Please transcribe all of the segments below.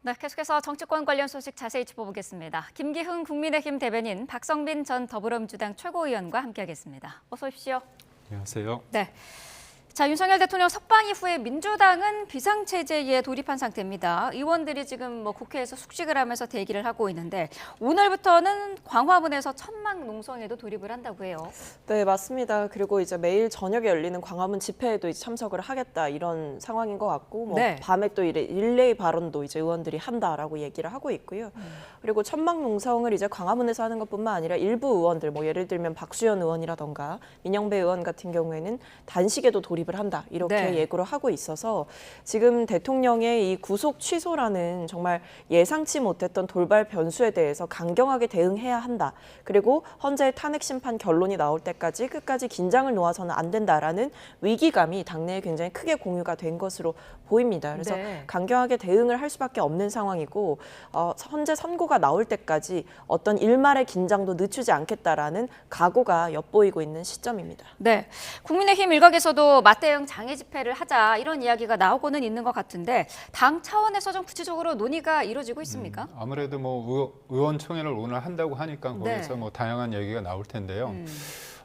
네, 계속해서 정치권 관련 소식 자세히 짚어보겠습니다. 김기흥 국민의힘 대변인, 박성빈 전 더불어민주당 최고위원과 함께하겠습니다. 어서 오십시오. 안녕하세요. 네. 자, 윤석열 대통령 석방 이후에 민주당은 비상체제에 돌입한 상태입니다. 의원들이 지금 국회에서 숙식을 하면서 대기를 하고 있는데 오늘부터는 광화문에서 천막 농성에도 돌입을 한다고 해요. 네, 맞습니다. 그리고 이제 매일 저녁에 열리는 광화문 집회에도 이제 참석을 하겠다 이런 상황인 것 같고, 네. 밤에 또 릴레이 발언도 이제 의원들이 한다라고 얘기를 하고 있고요. 그리고 천막 농성을 이제 광화문에서 하는 것뿐만 아니라 일부 의원들, 예를 들면 박수현 의원이라던가 민영배 의원 같은 경우에는 단식에도 돌입을 한다 이렇게 네. 예고를 하고 있어서 지금 대통령의 이 구속 취소라는 정말 예상치 못했던 돌발 변수에 대해서 강경하게 대응해야 한다. 그리고 헌재 탄핵 심판 결론이 나올 때까지 끝까지 긴장을 놓아서는 안 된다라는 위기감이 당내에 굉장히 크게 공유가 된 것으로 보입니다. 그래서 네. 강경하게 대응을 할 수밖에 없는 상황이고 헌재 선고가 나올 때까지 어떤 일말의 긴장도 늦추지 않겠다라는 각오가 엿보이고 있는 시점입니다. 네, 국민의힘 일각에서도 맞대응 장애 집회를 하자 이런 이야기가 나오고는 있는 것 같은데 당 차원에서 좀 구체적으로 논의가 이루어지고 있습니까? 아무래도 의원총회를 오늘 한다고 하니까 거기서 네. 다양한 얘기가 나올 텐데요.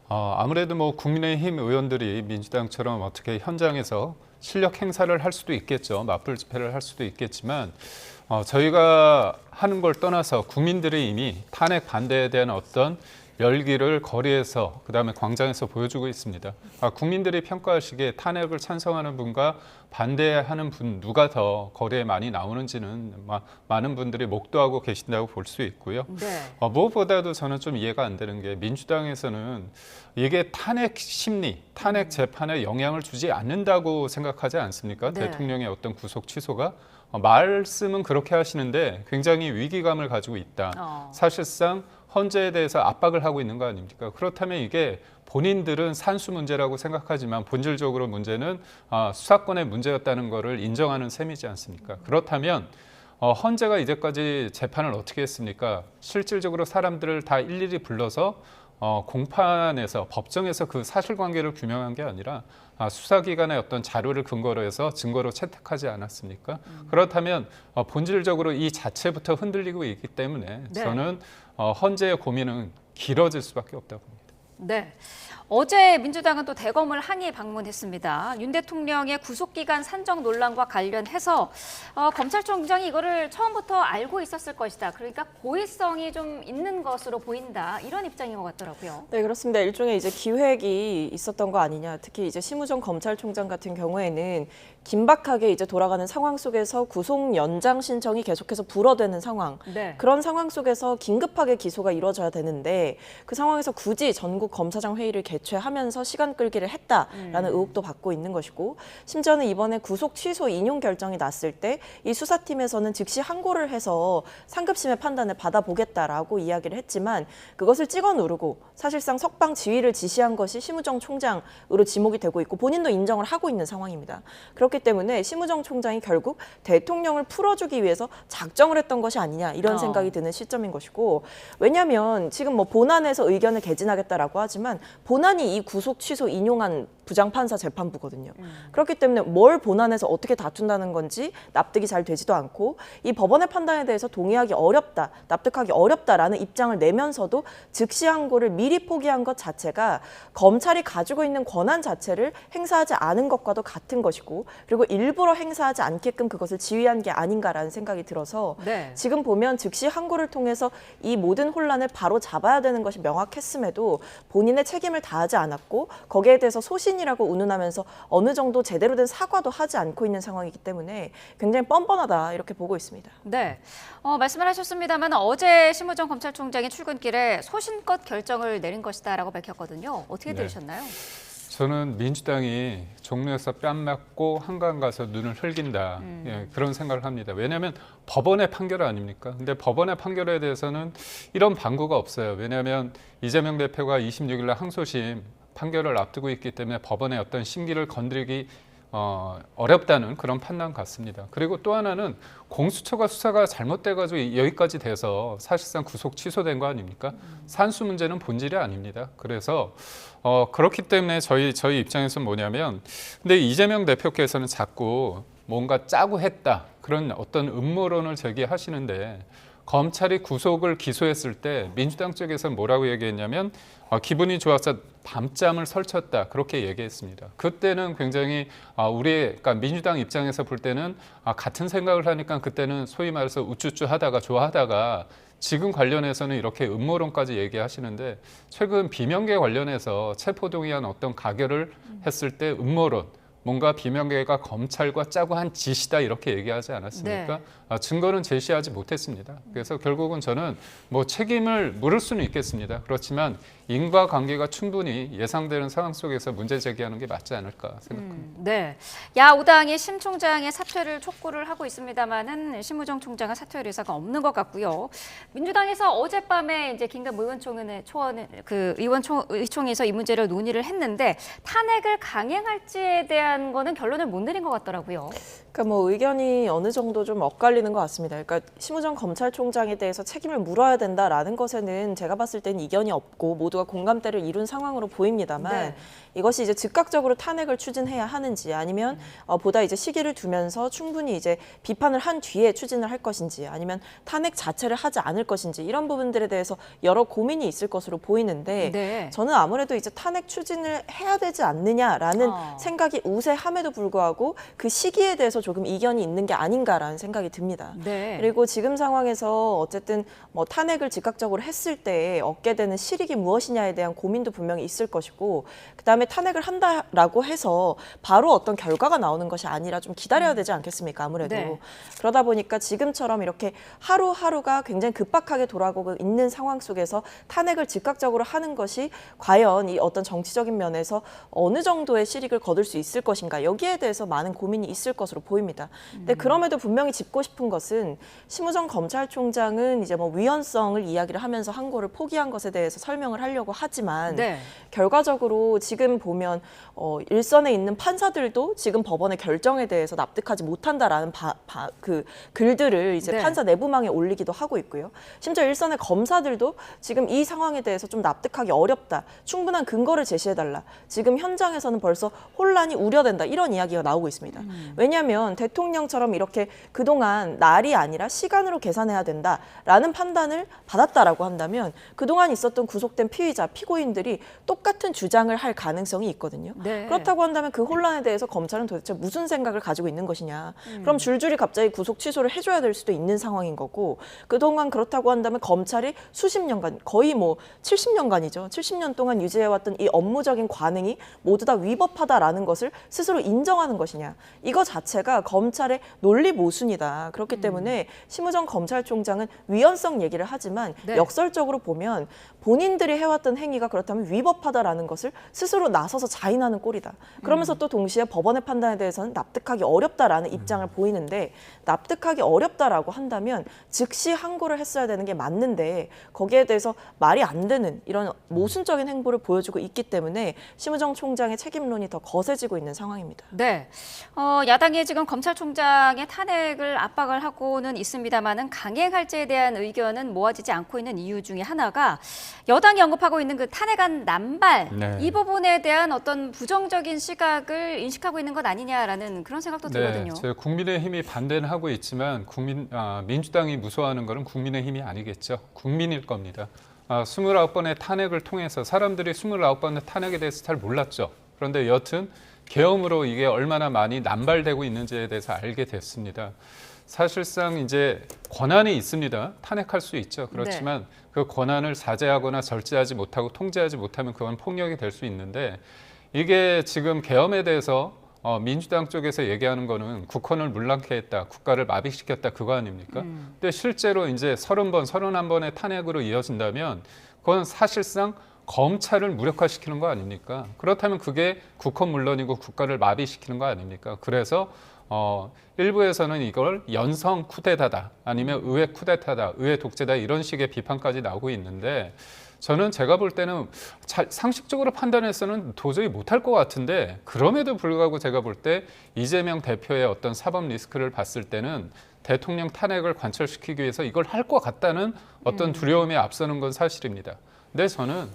아무래도 국민의힘 의원들이 민주당처럼 어떻게 현장에서 실력 행사를 할 수도 있겠죠. 맞불 집회를 할 수도 있겠지만 저희가 하는 걸 떠나서 국민들이 이미 탄핵 반대에 대한 어떤 열기를 거리에서 그다음에 광장에서 보여주고 있습니다. 국민들이 평가하시기에 탄핵을 찬성하는 분과 반대하는 분 누가 더 거리에 많이 나오는지는 많은 분들이 목도하고 계신다고 볼 수 있고요. 네. 무엇보다도 저는 좀 이해가 안 되는 게 민주당에서는 이게 탄핵 심리, 탄핵 재판에 영향을 주지 않는다고 생각하지 않습니까? 네. 대통령의 어떤 구속 취소가 말씀은 그렇게 하시는데 굉장히 위기감을 가지고 있다. 사실상 헌재에 대해서 압박을 하고 있는 거 아닙니까? 그렇다면 이게 본인들은 산수 문제라고 생각하지만 본질적으로 문제는 수사권의 문제였다는 것을 인정하는 셈이지 않습니까? 그렇다면 헌재가 이제까지 재판을 어떻게 했습니까? 실질적으로 사람들을 다 일일이 불러서 공판에서 법정에서 그 사실관계를 규명한 게 아니라 수사기관의 어떤 자료를 근거로 해서 증거로 채택하지 않았습니까? 그렇다면 본질적으로 이 자체부터 흔들리고 있기 때문에 네. 저는 헌재의 고민은 길어질 수밖에 없다고 봅니다. 네. 어제 민주당은 또 대검을 항의 방문했습니다. 윤 대통령의 구속기간 산정 논란과 관련해서 검찰총장이 이거를 처음부터 알고 있었을 것이다. 그러니까 고의성이 좀 있는 것으로 보인다. 이런 입장인 것 같더라고요. 네, 그렇습니다. 일종의 이제 기획이 있었던 거 아니냐. 특히 이제 심우정 검찰총장 같은 경우에는 긴박하게 이제 돌아가는 상황 속에서 구속 연장 신청이 계속해서 불어대는 상황. 네. 그런 상황 속에서 긴급하게 기소가 이루어져야 되는데 그 상황에서 굳이 전국 검사장 회의를 개최하면서 시간 끌기를 했다라는 의혹도 받고 있는 것이고, 심지어는 이번에 구속 취소 인용 결정이 났을 때 이 수사팀에서는 즉시 항고를 해서 상급심의 판단을 받아보겠다라고 이야기를 했지만 그것을 찍어 누르고 사실상 석방 지휘를 지시한 것이 심우정 총장으로 지목이 되고 있고 본인도 인정을 하고 있는 상황입니다. 그렇기 때문에 심우정 총장이 결국 대통령을 풀어주기 위해서 작정을 했던 것이 아니냐 이런 생각이 드는 시점인 것이고, 왜냐하면 지금 본안에서 의견을 개진하겠다라고 하지만 본안이 이 구속 취소 인용한 부장판사 재판부거든요. 그렇기 때문에 뭘 본안에서 어떻게 다툰다는 건지 납득이 잘 되지도 않고 이 법원의 판단에 대해서 동의하기 어렵다, 납득하기 어렵다라는 입장을 내면서도 즉시 항고를 미리 포기한 것 자체가 검찰이 가지고 있는 권한 자체를 행사하지 않은 것과도 같은 것이고, 그리고 일부러 행사하지 않게끔 그것을 지휘한 게 아닌가라는 생각이 들어서 네. 지금 보면 즉시 항고를 통해서 이 모든 혼란을 바로 잡아야 되는 것이 명확했음에도 본인의 책임을 다하지 않았고 거기에 대해서 소신이라고 운운하면서 어느 정도 제대로 된 사과도 하지 않고 있는 상황이기 때문에 굉장히 뻔뻔하다 이렇게 보고 있습니다. 네. 말씀을 하셨습니다만 어제 심우정 검찰총장이 출근길에 소신껏 결정을 내린 것이다라고 밝혔거든요. 어떻게 들으셨나요? 저는 민주당이 종로에서 뺨 맞고 한강 가서 눈을 흘긴다. 그런 생각을 합니다. 왜냐하면 법원의 판결 아닙니까? 근데 법원의 판결에 대해서는 이런 방구가 없어요. 왜냐하면 이재명 대표가 26일 날 항소심 판결을 앞두고 있기 때문에 법원의 어떤 심기를 건드리기 어렵다는 그런 판단 같습니다. 그리고 또 하나는 공수처가 수사가 잘못돼가지고 여기까지 돼서 사실상 구속 취소된 거 아닙니까? 산수 문제는 본질이 아닙니다. 그래서 그렇기 때문에 저희 입장에서는 뭐냐면, 근데 이재명 대표께서는 자꾸 뭔가 짜고 했다. 그런 어떤 음모론을 제기하시는데 검찰이 구속을 기소했을 때 민주당 쪽에서 뭐라고 얘기했냐면 기분이 좋아서 밤잠을 설쳤다 그렇게 얘기했습니다. 그때는 굉장히 그러니까 민주당 입장에서 볼 때는 같은 생각을 하니까 그때는 소위 말해서 우쭈쭈하다가 좋아하다가 지금 관련해서는 이렇게 음모론까지 얘기하시는데 최근 비명계 관련해서 체포동의안 어떤 가결을 했을 때 음모론 뭔가 비명계가 검찰과 짜고 한 짓이다 이렇게 얘기하지 않았습니까? 네. 증거는 제시하지 못했습니다. 그래서 결국은 저는 뭐 책임을 물을 수는 있겠습니다. 그렇지만 인과관계가 충분히 예상되는 상황 속에서 문제 제기하는 게 맞지 않을까 생각합니다. 네, 야5당이 심 총장의 사퇴를 촉구를 하고 있습니다만은 심우정 총장은 사퇴할 의사가 없는 것 같고요. 민주당에서 어젯밤에 이제 김갑 의총에서 이 문제를 논의를 했는데 탄핵을 강행할지에 대한 거는 결론을 못 내린 것 같더라고요. 그러니까 뭐 의견이 어느 정도 좀 엇갈리는 것 같습니다. 그러니까 심우정 검찰총장에 대해서 책임을 물어야 된다라는 것에는 제가 봤을 때는 이견이 없고 모두가 공감대를 이룬 상황으로 보입니다만 네. 이것이 이제 즉각적으로 탄핵을 추진해야 하는지 아니면 보다 이제 시기를 두면서 충분히 이제 비판을 한 뒤에 추진을 할 것인지 아니면 탄핵 자체를 하지 않을 것인지 이런 부분들에 대해서 여러 고민이 있을 것으로 보이는데 네. 저는 아무래도 이제 탄핵 추진을 해야 되지 않느냐라는 생각이 우세함에도 불구하고 그 시기에 대해서 조금 이견이 있는 게 아닌가라는 생각이 듭니다. 네. 그리고 지금 상황에서 어쨌든 뭐 탄핵을 즉각적으로 했을 때 얻게 되는 실익이 무엇이냐에 대한 고민도 분명히 있을 것이고 그다음에 탄핵을 한다라고 해서 바로 어떤 결과가 나오는 것이 아니라 좀 기다려야 되지 않겠습니까? 아무래도. 네. 그러다 보니까 지금처럼 이렇게 하루하루가 굉장히 급박하게 돌아가고 있는 상황 속에서 탄핵을 즉각적으로 하는 것이 과연 이 어떤 정치적인 면에서 어느 정도의 실익을 거둘 수 있을 것인가 여기에 대해서 많은 고민이 있을 것으로 보입니다. 근데 그럼에도 분명히 짚고 싶은 것은 심우정 검찰총장은 이제 뭐 위헌성을 이야기를 하면서 항고를 포기한 것에 대해서 설명을 하려고 하지만 네. 결과적으로 지금 보면 일선에 있는 판사들도 지금 법원의 결정에 대해서 납득하지 못한다라는 그 글들을 이제 네. 판사 내부망에 올리기도 하고 있고요. 심지어 일선의 검사들도 지금 이 상황에 대해서 좀 납득하기 어렵다. 충분한 근거를 제시해달라. 지금 현장에서는 벌써 혼란이 우려된다. 이런 이야기가 나오고 있습니다. 왜냐하면 대통령처럼 이렇게 그동안 날이 아니라 시간으로 계산해야 된다라는 판단을 받았다라고 한다면 그동안 있었던 구속된 피의자, 피고인들이 똑같은 주장을 할 가능성이 있거든요. 네. 그렇다고 한다면 그 혼란에 대해서 검찰은 도대체 무슨 생각을 가지고 있는 것이냐. 그럼 줄줄이 갑자기 구속 취소를 해줘야 될 수도 있는 상황인 거고 그동안 그렇다고 한다면 검찰이 수십 년간 거의 뭐 70년간이죠. 70년 동안 유지해왔던 이 업무적인 관행이 모두 다 위법하다라는 것을 스스로 인정하는 것이냐. 이거 자체가 검찰의 논리 모순이다. 그렇기 때문에 심우정 검찰총장은 위헌성 얘기를 하지만 네. 역설적으로 보면 본인들이 해왔던 행위가 그렇다면 위법하다라는 것을 스스로 나서서 자인하는 꼴이다. 그러면서 또 동시에 법원의 판단에 대해서는 납득하기 어렵다라는 입장을 보이는데 납득하기 어렵다라고 한다면 즉시 항고를 했어야 되는 게 맞는데 거기에 대해서 말이 안 되는 이런 모순적인 행보를 보여주고 있기 때문에 심우정 총장의 책임론이 더 거세지고 있는 상황입니다. 네, 야당이 지금 검찰총장의 탄핵을 압박을 하고는 있습니다만은 강행할지에 대한 의견은 모아지지 않고 있는 이유 중에 하나가 여당이 언급하고 있는 그 탄핵안 남발 네. 이 부분에 대한 어떤 부정적인 시각을 인식하고 있는 것 아니냐라는 그런 생각도 들거든요. 네, 국민의힘이 반대는 하고 있지만 민주당이 무서워하는 것은 국민의힘이 아니겠죠. 국민일 겁니다. 29번의 탄핵을 통해서 사람들이 29번의 탄핵에 대해서 잘 몰랐죠. 그런데 여튼 계엄으로 이게 얼마나 많이 남발되고 있는지에 대해서 알게 됐습니다. 사실상 이제 권한이 있습니다. 탄핵할 수 있죠. 그렇지만 그 권한을 사죄하거나 절제하지 못하고 통제하지 못하면 그건 폭력이 될 수 있는데 이게 지금 계엄에 대해서 민주당 쪽에서 얘기하는 거는 국헌을 물랑케 했다, 국가를 마비시켰다 그거 아닙니까? 근데 실제로 이제 30번, 31번의 탄핵으로 이어진다면 그건 사실상 검찰을 무력화시키는 거 아닙니까? 그렇다면 그게 국헌 물론이고 국가를 마비시키는 거 아닙니까? 그래서 일부에서는 이걸 연성 쿠데타다 아니면 의회 쿠데타다, 의회 독재다 이런 식의 비판까지 나오고 있는데 저는 제가 볼 때는 상식적으로 판단해서는 도저히 못할 것 같은데 그럼에도 불구하고 제가 볼 때 이재명 대표의 어떤 사법 리스크를 봤을 때는 대통령 탄핵을 관철시키기 위해서 이걸 할 것 같다는 어떤 두려움에 앞서는 건 사실입니다. 근데 저는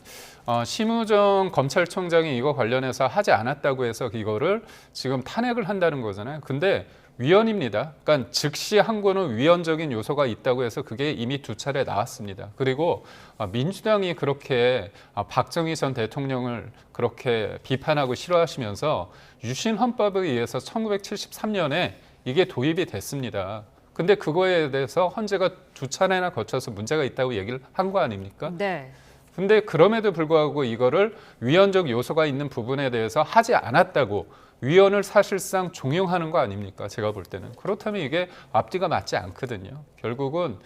심우정 검찰총장이 이거 관련해서 하지 않았다고 해서 이거를 지금 탄핵을 한다는 거잖아요. 근데 위헌입니다. 그러니까 즉시 항고는 위헌적인 요소가 있다고 해서 그게 이미 2차례 나왔습니다. 그리고 민주당이 그렇게 박정희 전 대통령을 그렇게 비판하고 싫어하시면서 유신 헌법에 의해서 1973년에 이게 도입이 됐습니다. 근데 그거에 대해서 헌재가 2차례나 거쳐서 문제가 있다고 얘기를 한 거 아닙니까? 네. 근데 그럼에도 불구하고 이거를 위헌적 요소가 있는 부분에 대해서 하지 않았다고 위헌을 사실상 종용하는 거 아닙니까? 제가 볼 때는. 그렇다면 이게 앞뒤가 맞지 않거든요. 결국은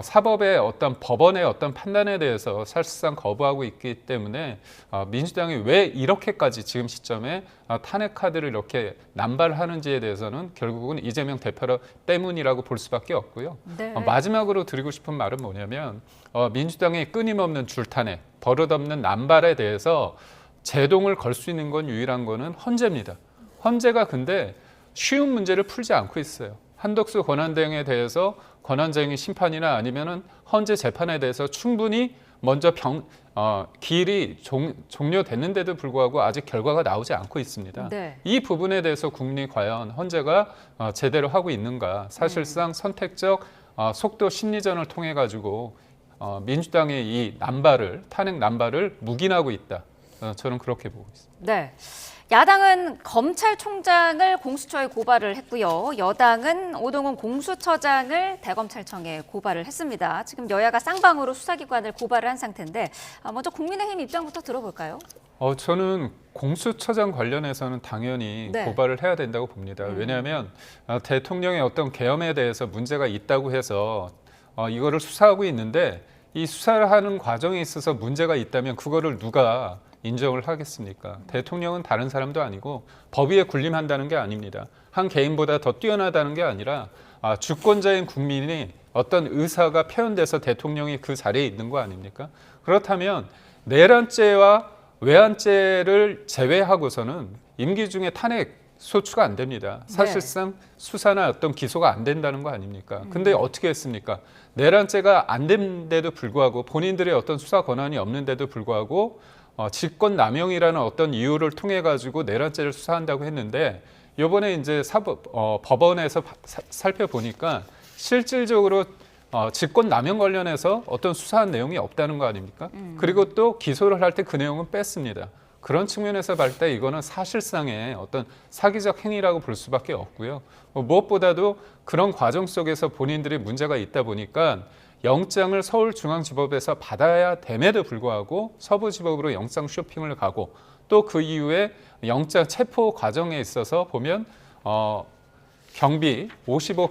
사법의 어떤 법원의 어떤 판단에 대해서 사실상 거부하고 있기 때문에 민주당이 왜 이렇게까지 지금 시점에 탄핵 카드를 이렇게 남발하는지에 대해서는 결국은 이재명 대표 때문이라고 볼 수밖에 없고요. 네. 마지막으로 드리고 싶은 말은 뭐냐면 민주당의 끊임없는 줄탄핵, 버릇없는 남발에 대해서 제동을 걸 수 있는 건 유일한 거는 헌재입니다. 헌재가 근데 쉬운 문제를 풀지 않고 있어요. 한덕수 권한대행에 대해서 권한쟁의 심판이나 아니면은 헌재 재판에 대해서 충분히 먼저 기일이 종료됐는데도 불구하고 아직 결과가 나오지 않고 있습니다. 네. 이 부분에 대해서 국민이 과연 헌재가 제대로 하고 있는가? 사실상 선택적 속도 심리전을 통해 가지고 민주당의 이 탄핵 남발을 묵인하고 있다. 저는 그렇게 보고 있습니다. 네. 야당은 검찰총장을 공수처에 고발을 했고요. 여당은 오동훈 공수처장을 대검찰청에 고발을 했습니다. 지금 여야가 쌍방으로 수사기관을 고발을 한 상태인데 먼저 국민의힘 입장부터 들어볼까요? 저는 공수처장 관련해서는 당연히 네. 고발을 해야 된다고 봅니다. 왜냐하면 대통령의 어떤 계엄에 대해서 문제가 있다고 해서 이거를 수사하고 있는데 이 수사를 하는 과정에 있어서 문제가 있다면 그거를 누가 인정을 하겠습니까? 대통령은 다른 사람도 아니고 법 위에 군림한다는 게 아닙니다. 한 개인보다 더 뛰어나다는 게 아니라 주권자인 국민이 어떤 의사가 표현돼서 대통령이 그 자리에 있는 거 아닙니까? 그렇다면 내란죄와 외환죄를 제외하고서는 임기 중에 탄핵 소추가 안 됩니다. 사실상 수사나 어떤 기소가 안 된다는 거 아닙니까? 근데 어떻게 했습니까? 내란죄가 안 된데도 불구하고 본인들의 어떤 수사 권한이 없는데도 불구하고 직권남용이라는 어떤 이유를 통해 가지고 내란죄를 수사한다고 했는데 이번에 이제 법원에서 살펴보니까 실질적으로 직권남용 관련해서 어떤 수사한 내용이 없다는 거 아닙니까? 그리고 또 기소를 할 때 그 내용은 뺐습니다. 그런 측면에서 볼 때 이거는 사실상의 어떤 사기적 행위라고 볼 수밖에 없고요. 무엇보다도 그런 과정 속에서 본인들이 문제가 있다 보니까 영장을 서울중앙지법에서 받아야 됨에도 불구하고 서부지법으로 영장 쇼핑을 가고 또 그 이후에 영장 체포 과정에 있어서 보면 경비 55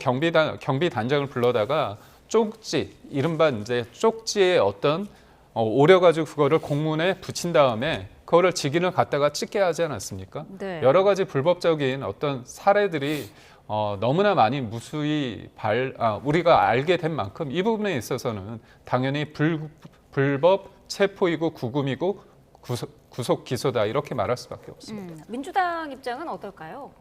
경비단장을 불러다가 쪽지 이른바 이제 쪽지의 어떤 오려가지고 그거를 공문에 붙인 다음에 그거를 직인을 갖다가 찍게 하지 않았습니까? 네. 여러 가지 불법적인 어떤 사례들이 너무나 많이 무수히 우리가 알게 된 만큼 이 부분에 있어서는 당연히 불법 체포이고 구금이고 구속 기소다 이렇게 말할 수밖에 없습니다. 민주당 입장은 어떨까요?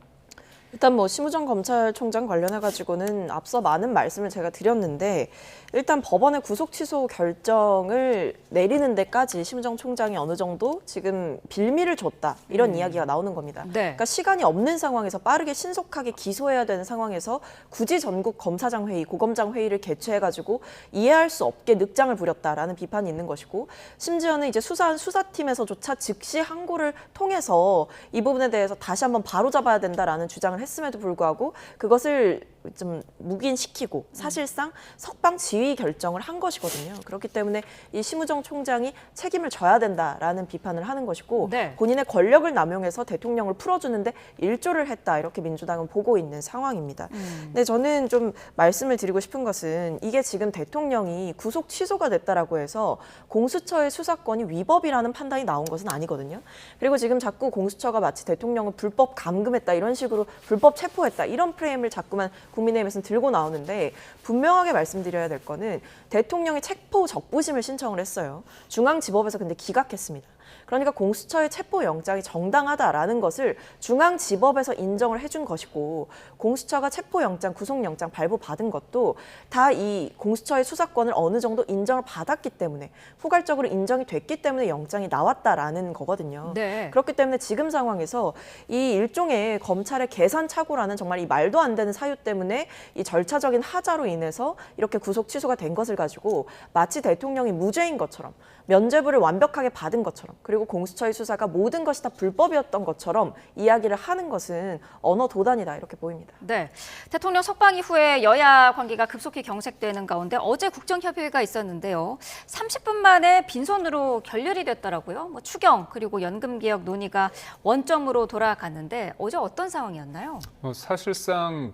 일단 뭐 심우정 검찰총장 관련해 가지고는 앞서 많은 말씀을 제가 드렸는데 일단 법원의 구속 취소 결정을 내리는 데까지 심우정 총장이 어느 정도 지금 빌미를 줬다 이런 이야기가 나오는 겁니다. 네. 그러니까 시간이 없는 상황에서 빠르게 신속하게 기소해야 되는 상황에서 굳이 전국 검사장 회의, 고검장 회의를 개최해 가지고 이해할 수 없게 늑장을 부렸다라는 비판이 있는 것이고 심지어는 이제 수사한 수사팀에서조차 즉시 항고를 통해서 이 부분에 대해서 다시 한번 바로잡아야 된다라는 주장을 했음에도 불구하고 그것을 좀 묵인시키고 사실상 석방 지휘 결정을 한 것이거든요. 그렇기 때문에 이 심우정 총장이 책임을 져야 된다라는 비판을 하는 것이고 네. 본인의 권력을 남용해서 대통령을 풀어주는데 일조를 했다 이렇게 민주당은 보고 있는 상황입니다. 근데 저는 좀 말씀을 드리고 싶은 것은 이게 지금 대통령이 구속 취소가 됐다라고 해서 공수처의 수사권이 위법이라는 판단이 나온 것은 아니거든요. 그리고 지금 자꾸 공수처가 마치 대통령을 불법 감금했다 이런 식으로 불법 체포했다 이런 프레임을 자꾸만 국민의힘에서는 들고 나오는데 분명하게 말씀드려야 될 거는 대통령이 체포 적부심을 신청을 했어요. 중앙지법에서 근데 기각했습니다. 그러니까 공수처의 체포영장이 정당하다라는 것을 중앙지법에서 인정을 해준 것이고 공수처가 체포영장, 구속영장 발부받은 것도 다 이 공수처의 수사권을 어느 정도 인정을 받았기 때문에 포괄적으로 인정이 됐기 때문에 영장이 나왔다라는 거거든요. 네. 그렇기 때문에 지금 상황에서 이 일종의 검찰의 계산착오라는 정말 이 말도 안 되는 사유 때문에 이 절차적인 하자로 인해서 이렇게 구속 취소가 된 것을 가지고 마치 대통령이 무죄인 것처럼 면죄부를 완벽하게 받은 것처럼 그리고 공수처의 수사가 모든 것이 다 불법이었던 것처럼 이야기를 하는 것은 언어 도단이다 이렇게 보입니다. 네, 대통령 석방 이후에 여야 관계가 급속히 경색되는 가운데 어제 국정협의회가 있었는데요. 30분 만에 빈손으로 결렬이 됐더라고요. 뭐 추경 그리고 연금개혁 논의가 원점으로 돌아갔는데 어제 어떤 상황이었나요? 사실상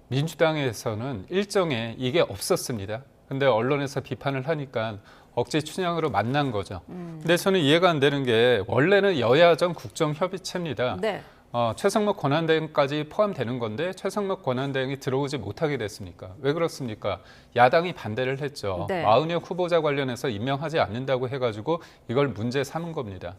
민주당에서는 일정에 이게 없었습니다. 근데 언론에서 비판을 하니까 억지 춘향으로 만난 거죠. 근데 저는 이해가 안 되는 게 원래는 여야정 국정협의체입니다. 네. 최상목 권한대행까지 포함되는 건데 최상목 권한대행이 들어오지 못하게 됐습니까? 왜 그렇습니까? 야당이 반대를 했죠. 네. 마은혁 후보자 관련해서 임명하지 않는다고 해가지고 이걸 문제 삼은 겁니다.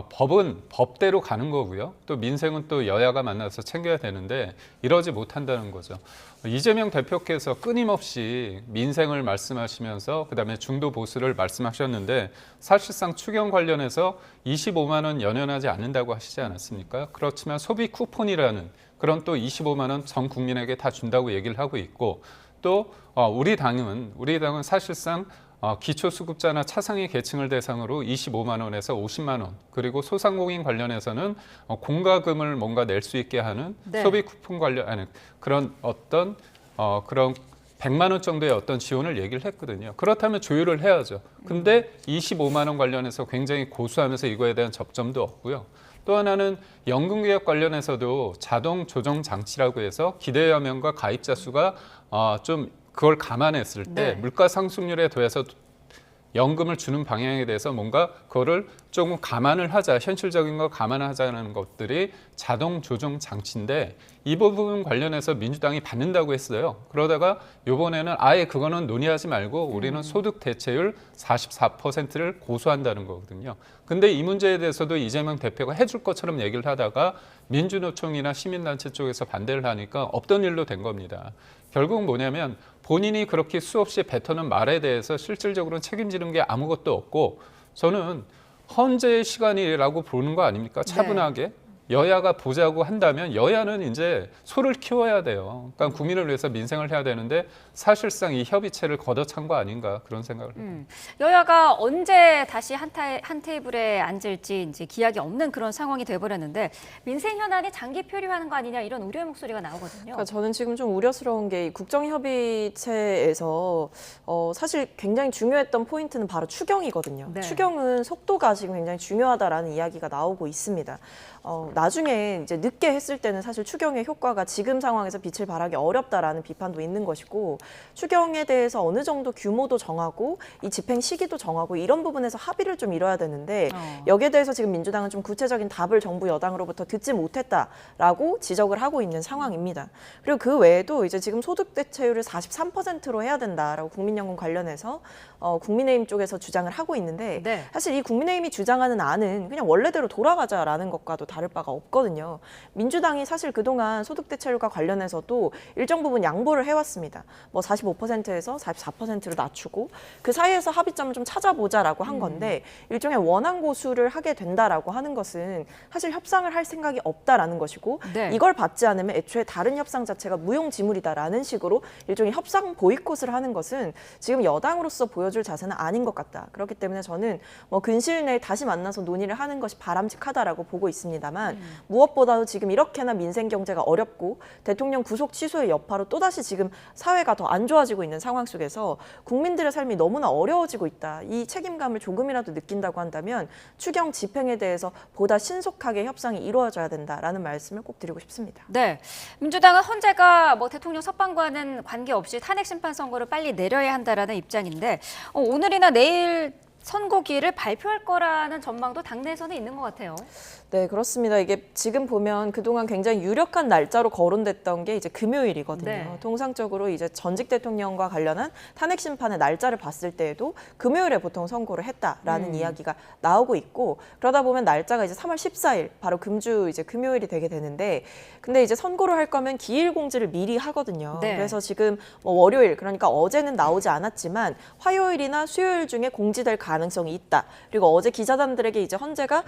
법은 법대로 가는 거고요. 또 민생은 또 여야가 만나서 챙겨야 되는데 이러지 못한다는 거죠. 이재명 대표께서 끊임없이 민생을 말씀하시면서 그다음에 중도 보수를 말씀하셨는데 사실상 추경 관련해서 25만 원 연연하지 않는다고 하시지 않았습니까? 그렇지만 소비 쿠폰이라는 그런 또 25만 원 전 국민에게 다 준다고 얘기를 하고 있고 또 우리 당은 사실상 기초수급자나 차상위 계층을 대상으로 25만 원에서 50만 원 그리고 소상공인 관련해서는 공과금을 뭔가 낼 수 있게 하는 네. 소비 쿠폰 관련 그런 그런 100만 원 정도의 어떤 지원을 얘기를 했거든요. 그렇다면 조율을 해야죠. 근데 25만 원 관련해서 굉장히 고수하면서 이거에 대한 접점도 없고요. 또 하나는 연금개혁 관련해서도 자동 조정 장치라고 해서 기대화면과 가입자 수가 좀 그걸 감안했을 때 네. 물가 상승률에 더해서 연금을 주는 방향에 대해서 뭔가 그거를 조금 감안을 하자, 현실적인 거 감안하자는 것들이 자동 조정 장치인데 이 부분 관련해서 민주당이 받는다고 했어요. 그러다가 이번에는 아예 그거는 논의하지 말고 우리는 소득 대체율 44%를 고수한다는 거거든요. 근데 이 문제에 대해서도 이재명 대표가 해줄 것처럼 얘기를 하다가 민주노총이나 시민단체 쪽에서 반대를 하니까 없던 일로 된 겁니다. 결국 뭐냐면 본인이 그렇게 수없이 뱉어놓은 말에 대해서 실질적으로 책임지는 게 아무것도 없고 저는 헌재의 시간이라고 보는 거 아닙니까? 차분하게. 여야가 보자고 한다면 여야는 이제 소를 키워야 돼요. 그러니까 국민을 위해서 민생을 해야 되는데 사실상 이 협의체를 걷어찬 거 아닌가 그런 생각을 합니다. 여야가 언제 다시 한 테이블에 앉을지 이제 기약이 없는 그런 상황이 돼버렸는데 민생 현안이 장기 표류하는 거 아니냐 이런 우려의 목소리가 나오거든요. 그러니까 저는 지금 좀 우려스러운 게 국정협의체에서 사실 굉장히 중요했던 포인트는 바로 추경이거든요. 네. 추경은 속도가 지금 굉장히 중요하다라는 이야기가 나오고 있습니다. 나중에 이제 늦게 했을 때는 사실 추경의 효과가 지금 상황에서 빛을 발하기 어렵다라는 비판도 있는 것이고 추경에 대해서 어느 정도 규모도 정하고 이 집행 시기도 정하고 이런 부분에서 합의를 좀 이뤄야 되는데 여기에 대해서 지금 민주당은 좀 구체적인 답을 정부 여당으로부터 듣지 못했다라고 지적을 하고 있는 상황입니다. 그리고 그 외에도 이제 지금 소득 대체율을 43%로 해야 된다라고 국민연금 관련해서 국민의힘 쪽에서 주장을 하고 있는데 네. 사실 이 국민의힘이 주장하는 안은 그냥 원래대로 돌아가자라는 것과도 다를 바가 없거든요. 민주당이 사실 그동안 소득 대체율과 관련해서도 일정 부분 양보를 해왔습니다. 뭐 45%에서 44%로 낮추고 그 사이에서 합의점을 좀 찾아보자라고 한 건데 일종의 원한 고수를 하게 된다라고 하는 것은 사실 협상을 할 생각이 없다라는 것이고 네. 이걸 받지 않으면 애초에 다른 협상 자체가 무용지물이다라는 식으로 일종의 협상 보이콧을 하는 것은 지금 여당으로서 보여줄 자세는 아닌 것 같다. 그렇기 때문에 저는 뭐 근시일 내에 다시 만나서 논의를 하는 것이 바람직하다라고 보고 있습니다만 무엇보다도 지금 이렇게나 민생 경제가 어렵고 대통령 구속 취소의 여파로 또다시 지금 사회가 더 안 좋아지고 있는 상황 속에서 국민들의 삶이 너무나 어려워지고 있다. 이 책임감을 조금이라도 느낀다고 한다면 추경 집행에 대해서 보다 신속하게 협상이 이루어져야 된다라는 말씀을 꼭 드리고 싶습니다. 네, 민주당은 헌재가 뭐 대통령 석방과는 관계없이 탄핵 심판 선고를 빨리 내려야 한다라는 입장인데 오늘이나 내일 선고기일을 발표할 거라는 전망도 당내에서는 있는 것 같아요. 네, 그렇습니다. 이게 지금 보면 그동안 굉장히 유력한 날짜로 거론됐던 게 이제 금요일이거든요. 네. 통상적으로 이제 전직 대통령과 관련한 탄핵 심판의 날짜를 봤을 때에도 금요일에 보통 선고를 했다라는 이야기가 나오고 있고, 그러다 보면 날짜가 이제 3월 14일 바로 금주 이제 금요일이 되게 되는데, 근데 이제 선고를 할 거면 기일 공지를 미리 하거든요. 네. 그래서 지금 뭐 월요일, 그러니까 어제는 나오지 않았지만 화요일이나 수요일 중에 공지될 가능성이 있다. 그리고 어제 기자단들에게 이제 헌재가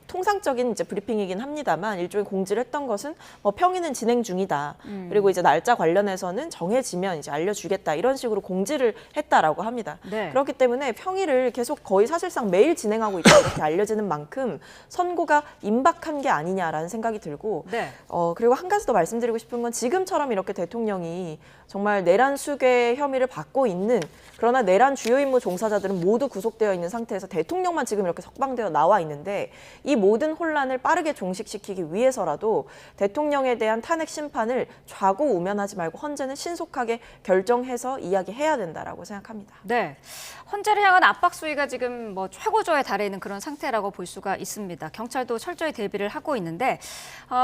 통상적인 이제 브리핑이긴 합니다만 일종의 공지를 했던 것은 평의는 진행 중이다. 그리고 이제 날짜 관련해서는 정해지면 이제 알려주겠다. 이런 식으로 공지를 했다라고 합니다. 네. 그렇기 때문에 평의를 계속 거의 사실상 매일 진행하고 있다 이렇게 알려지는 만큼 선고가 임박한 게 아니냐라는 생각이 들고 네. 그리고 한 가지 더 말씀드리고 싶은 건 지금처럼 이렇게 대통령이 정말 내란 수괴 혐의를 받고 있는, 그러나 내란 주요 임무 종사자들은 모두 구속되어 있는 상태에서 대통령만 지금 이렇게 석방되어 나와 있는데, 이 모든 혼란을 빠르게 종식시키기 위해서라도 대통령에 대한 탄핵 심판을 좌고우면하지 말고 헌재는 신속하게 결정해서 이야기해야 된다라고 생각합니다. 네, 헌재를 향한 압박 수위가 지금 최고조에 달해 있는 그런 상태라고 볼 수가 있습니다. 경찰도 철저히 대비를 하고 있는데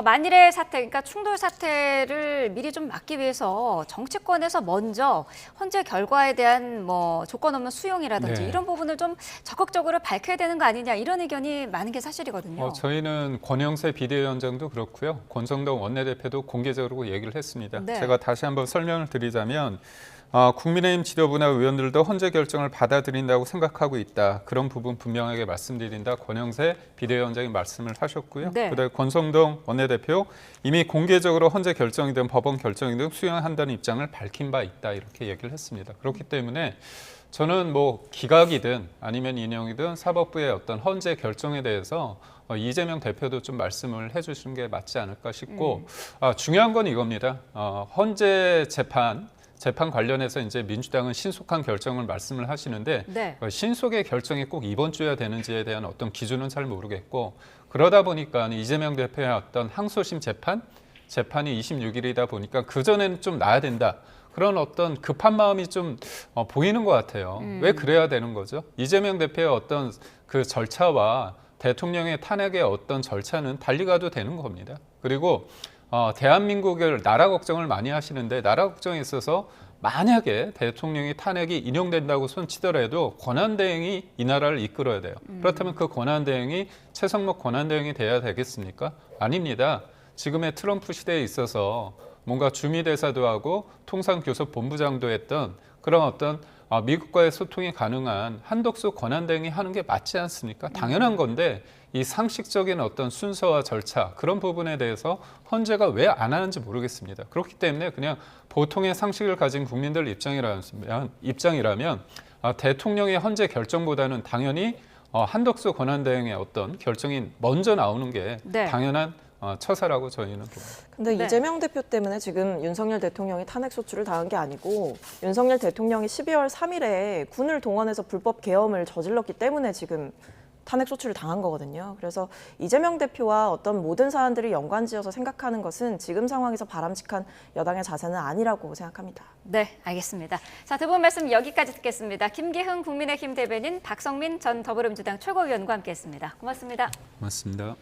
만일의 사태, 그러니까 충돌 사태를 미리 좀 막기 위해서 정치권에서 먼저 헌재 결과에 대한 조건 없는 수용이라든지 네. 이런 부분을 좀 적극적으로 밝혀야 되는 거 아니냐 이런 의견이 많은 게 사실이거든요. 저희는 권영세 비대위원장도 그렇고요. 권성동 원내대표도 공개적으로 얘기를 했습니다. 네. 제가 다시 한번 설명을 드리자면 국민의힘 지도부나 의원들도 헌재 결정을 받아들인다고 생각하고 있다. 그런 부분 분명하게 말씀드린다. 권영세 비대위원장이 말씀을 하셨고요. 네. 그다음에 권성동 원내대표 이미 공개적으로 헌재 결정이든 법원 결정이든 수용한다는 입장을 밝힌 바 있다. 이렇게 얘기를 했습니다. 그렇기 때문에 저는 기각이든 아니면 인용이든 사법부의 어떤 헌재 결정에 대해서 이재명 대표도 좀 말씀을 해주시는 게 맞지 않을까 싶고 중요한 건 이겁니다. 헌재 재판 관련해서 이제 민주당은 신속한 결정을 말씀을 하시는데 네. 신속의 결정이 꼭 이번 주여야 되는지에 대한 어떤 기준은 잘 모르겠고, 그러다 보니까 이재명 대표의 어떤 항소심 재판이 26일이다 보니까 그 전에는 좀 나야 된다. 그런 어떤 급한 마음이 좀 보이는 것 같아요. 왜 그래야 되는 거죠? 이재명 대표의 어떤 그 절차와 대통령의 탄핵의 어떤 절차는 달리 가도 되는 겁니다. 그리고 대한민국을 나라 걱정을 많이 하시는데, 나라 걱정에 있어서 만약에 대통령이 탄핵이 인용된다고 손치더라도 권한대행이 이 나라를 이끌어야 돼요. 그렇다면 그 권한대행이 최성목 권한대행이 돼야 되겠습니까? 아닙니다. 지금의 트럼프 시대에 있어서 뭔가 주미대사도 하고 통상교섭본부장도 했던 그런 어떤 미국과의 소통이 가능한 한덕수 권한대행이 하는 게 맞지 않습니까? 당연한 건데 이 상식적인 어떤 순서와 절차, 그런 부분에 대해서 헌재가 왜 안 하는지 모르겠습니다. 그렇기 때문에 그냥 보통의 상식을 가진 국민들 입장이라면 대통령의 헌재 결정보다는 당연히 한덕수 권한대행의 어떤 결정이 먼저 나오는 게 네. 당연한 처사라고 저희는 봅니다. 근데 네. 이재명 대표 때문에 지금 윤석열 대통령이 탄핵 소추를 당한 게 아니고, 윤석열 대통령이 12월 3일에 군을 동원해서 불법 계엄을 저질렀기 때문에 지금 탄핵 소추를 당한 거거든요. 그래서 이재명 대표와 어떤 모든 사안들을 연관지어서 생각하는 것은 지금 상황에서 바람직한 여당의 자세는 아니라고 생각합니다. 네, 알겠습니다. 자, 두 분 말씀 여기까지 듣겠습니다. 김기흥 국민의힘 대변인, 박성민 전 더불어민주당 최고위원과 함께했습니다. 고맙습니다. 고맙습니다.